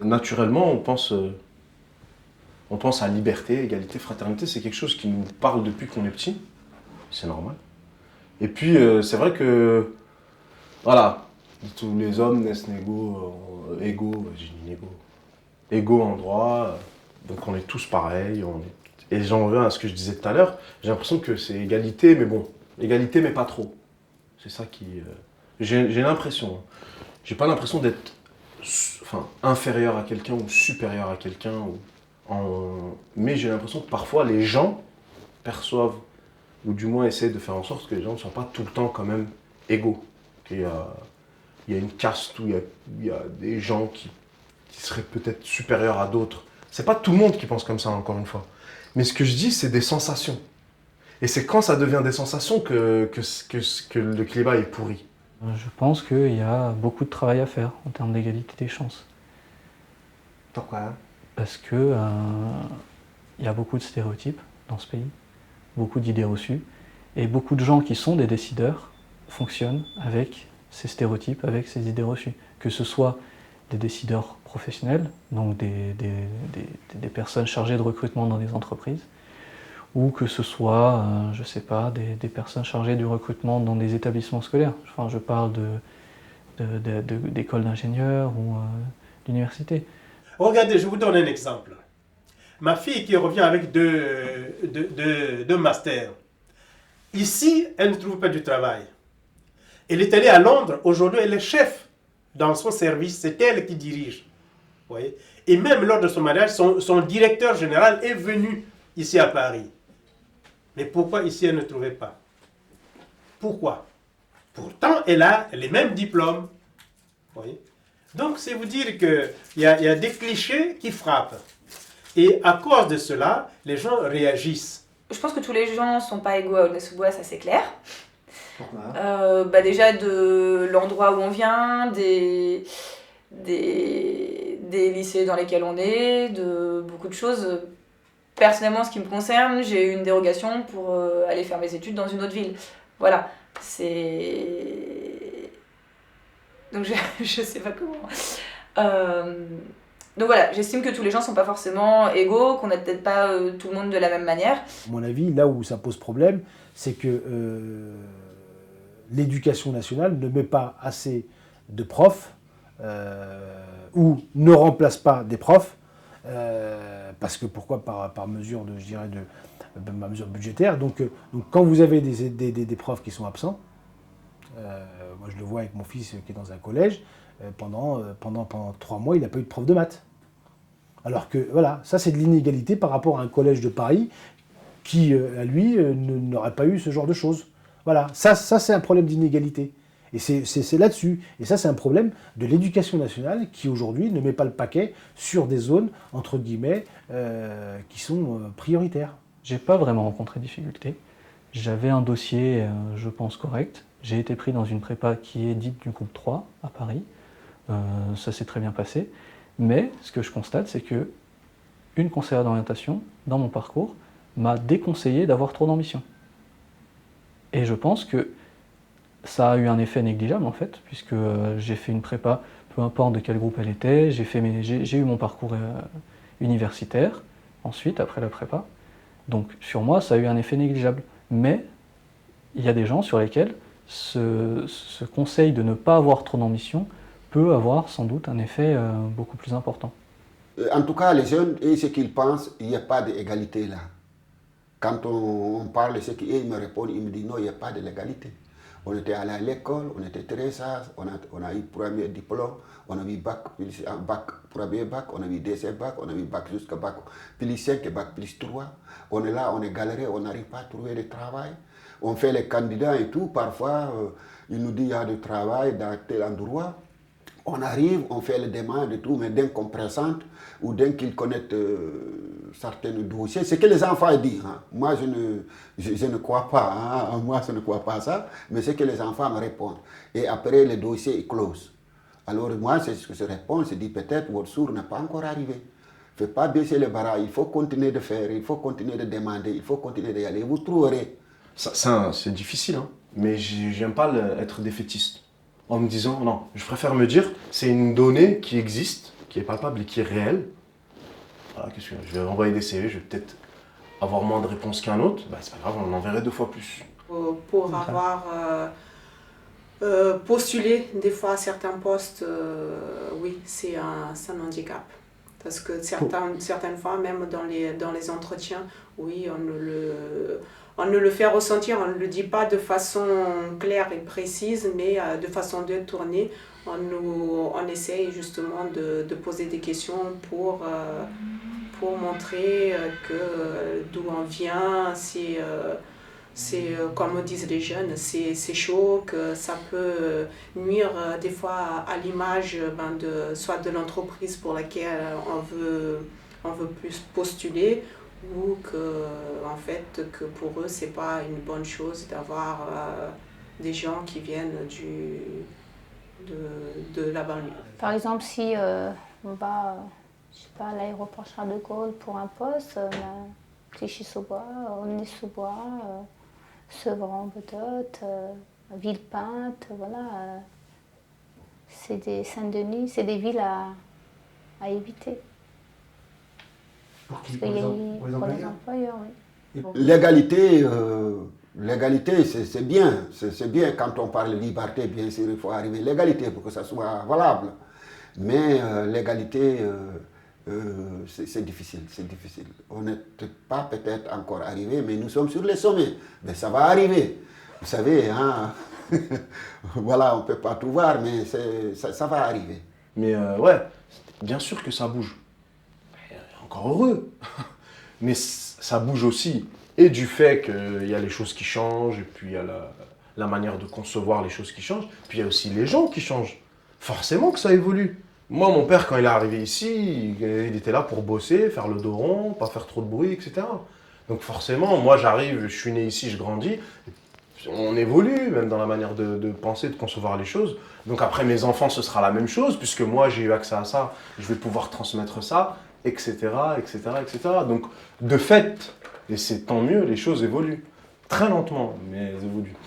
Naturellement, on pense à liberté, égalité, fraternité. C'est quelque chose qui nous parle depuis qu'on est petit. C'est normal. Et puis, c'est vrai que, voilà, tous les hommes naissent égaux en droit. Donc on est tous pareils. Et j'en reviens à ce que je disais tout à l'heure. J'ai l'impression que c'est égalité, mais bon, égalité, mais pas trop. C'est ça qui. J'ai l'impression. J'ai pas l'impression d'être inférieur à quelqu'un ou supérieur à quelqu'un. Mais j'ai l'impression que parfois les gens perçoivent, ou du moins essaient de faire en sorte que les gens ne soient pas tout le temps quand même égaux. Il y a une caste où il y a des gens qui seraient peut-être supérieurs à d'autres. C'est pas tout le monde qui pense comme ça, encore une fois. Mais ce que je dis, c'est des sensations. Et c'est quand ça devient des sensations que le climat est pourri. Je pense qu'il y a beaucoup de travail à faire en termes d'égalité des chances. Pourquoi? Parce que il y a beaucoup de stéréotypes dans ce pays, beaucoup d'idées reçues, et beaucoup de gens qui sont des décideurs fonctionnent avec ces stéréotypes, avec ces idées reçues. Que ce soit des décideurs professionnels, donc des personnes chargées de recrutement dans des entreprises, ou que ce soit, je sais pas, des personnes chargées du recrutement dans des établissements scolaires. Enfin, je parle d'écoles d'ingénieurs ou d'universités. Regardez, je vous donne un exemple. Ma fille qui revient avec deux masters. Ici, elle ne trouve pas du travail. Elle est allée à Londres, aujourd'hui elle est chef dans son service, c'est elle qui dirige. Vous voyez? Et même lors de son mariage, son directeur général est venu ici à Paris. Mais pourquoi ici elle ne trouvait pas? Pourquoi? Pourtant, elle a les mêmes diplômes. Vous voyez? Donc, c'est vous dire qu'il y a des clichés qui frappent. Et à cause de cela, les gens réagissent. Je pense que tous les gens ne sont pas égaux à Aulnay-sous-Bois, ça c'est clair. Pourquoi? Déjà de l'endroit où on vient, des lycées dans lesquels on est, de beaucoup de choses. Personnellement, en ce qui me concerne, j'ai eu une dérogation pour aller faire mes études dans une autre ville. Voilà, c'est... Donc je sais pas comment. Donc voilà, j'estime que tous les gens sont pas forcément égaux, qu'on n'a peut-être pas tout le monde de la même manière. À mon avis, là où ça pose problème, c'est que l'éducation nationale ne met pas assez de profs ou ne remplace pas des profs parce que pourquoi par mesure de, je dirais, de mesure budgétaire. Donc quand vous avez des profs qui sont absents, moi je le vois avec mon fils qui est dans un collège, pendant 3 mois il n'a pas eu de prof de maths. Alors que voilà, ça c'est de l'inégalité par rapport à un collège de Paris qui, à lui, n'aurait pas eu ce genre de choses. Voilà, ça c'est un problème d'inégalité. Et c'est là-dessus. Et ça c'est un problème de l'éducation nationale qui aujourd'hui ne met pas le paquet sur des zones, entre guillemets, qui sont prioritaires. J'ai pas vraiment rencontré de difficultés. J'avais un dossier, je pense, correct. J'ai été pris dans une prépa qui est dite du groupe 3 à Paris. Ça s'est très bien passé. Mais ce que je constate, c'est que une conseillère d'orientation, dans mon parcours, m'a déconseillé d'avoir trop d'ambition. Et je pense que ça a eu un effet négligeable, en fait, puisque j'ai fait une prépa, peu importe de quel groupe elle était, j'ai eu mon parcours universitaire, ensuite, après la prépa. Donc, sur moi, ça a eu un effet négligeable. Mais il y a des gens sur lesquels ce conseil de ne pas avoir trop d'ambition peut avoir sans doute un effet beaucoup plus important. En tout cas, les jeunes, et ce qu'ils pensent, il n'y a pas d'égalité là. Quand on parle de ce qu'ils me répondent, ils me disent non, il n'y a pas de l'égalité. On était allé à l'école, on était très sages, on a eu premier diplôme, on a eu bac, premier bac, on a eu deuxième bac, on a eu bac jusqu'à bac plus 5 et bac plus 3. On est là, on est galéré, on n'arrive pas à trouver de travail. On fait les candidats et tout, parfois, ils nous disent qu'il y a du travail dans tel endroit. On arrive, on fait les demandes et tout, mais dès qu'on présente ou dès qu'ils connaissent certains dossiers, c'est que les enfants disent. Hein. Moi, je ne crois pas, hein. Moi, je ne crois pas à ça, mais c'est que les enfants me répondent. Et après, le dossier est close. Alors moi, c'est ce que je réponds, je dis peut-être votre sourd n'est pas encore arrivé. Ne faites pas baisser les bras, il faut continuer de faire, il faut continuer de demander, il faut continuer d'y aller, vous trouverez. C'est difficile, hein, mais j'aime pas être défaitiste. En me disant, non, je préfère me dire, c'est une donnée qui existe, qui est palpable et qui est réel. Voilà, qu'est-ce que je vais envoyer des CV, je vais peut-être avoir moins de réponses qu'un autre, bah, c'est pas grave, on en enverrait 2 fois plus. Pour avoir postulé des fois à certains postes, oui, c'est un handicap. Parce que certaines fois, même dans les entretiens, oui, on ne le fait ressentir, on ne le dit pas de façon claire et précise, mais de façon détournée, on essaye justement de poser des questions pour montrer d'où on vient, comme disent les jeunes, c'est chaud, que ça peut nuire des fois à l'image soit de l'entreprise pour laquelle on veut plus postuler, ou que pour eux c'est pas une bonne chose d'avoir des gens qui viennent de la banlieue. Par exemple, si on va, je sais pas, à l'aéroport Charles de Gaulle pour un poste, Clichy-sous-Bois, Aulnay-sous-Bois, Sevran-Bedotte, Villepinte, voilà. C'est des Saint-Denis, c'est des villes à éviter. Pour Parce qu'il y a pour les employeurs, oui. L'égalité, c'est bien. C'est bien quand on parle de liberté, bien sûr, il faut arriver à l'égalité pour que ça soit valable. Mais l'égalité, c'est difficile, c'est difficile. On n'est pas peut-être encore arrivé, mais nous sommes sur les sommets. Mais ça va arriver. Vous savez, hein, voilà, on ne peut pas tout voir, mais ça va arriver. Mais ouais, bien sûr que ça bouge. Encore heureux. Mais ça bouge aussi. Et du fait qu'il y a les choses qui changent, et puis il y a la manière de concevoir les choses qui changent, puis il y a aussi les gens qui changent. Forcément que ça évolue. Moi, mon père, quand il est arrivé ici, il était là pour bosser, faire le dos rond, pas faire trop de bruit, etc. Donc forcément, moi j'arrive, je suis né ici, je grandis, on évolue même dans la manière de penser, de concevoir les choses. Donc après mes enfants, ce sera la même chose, puisque moi j'ai eu accès à ça, je vais pouvoir transmettre ça, etc., etc., etc. Donc de fait, et c'est tant mieux, les choses évoluent. Très lentement, mais elles évoluent.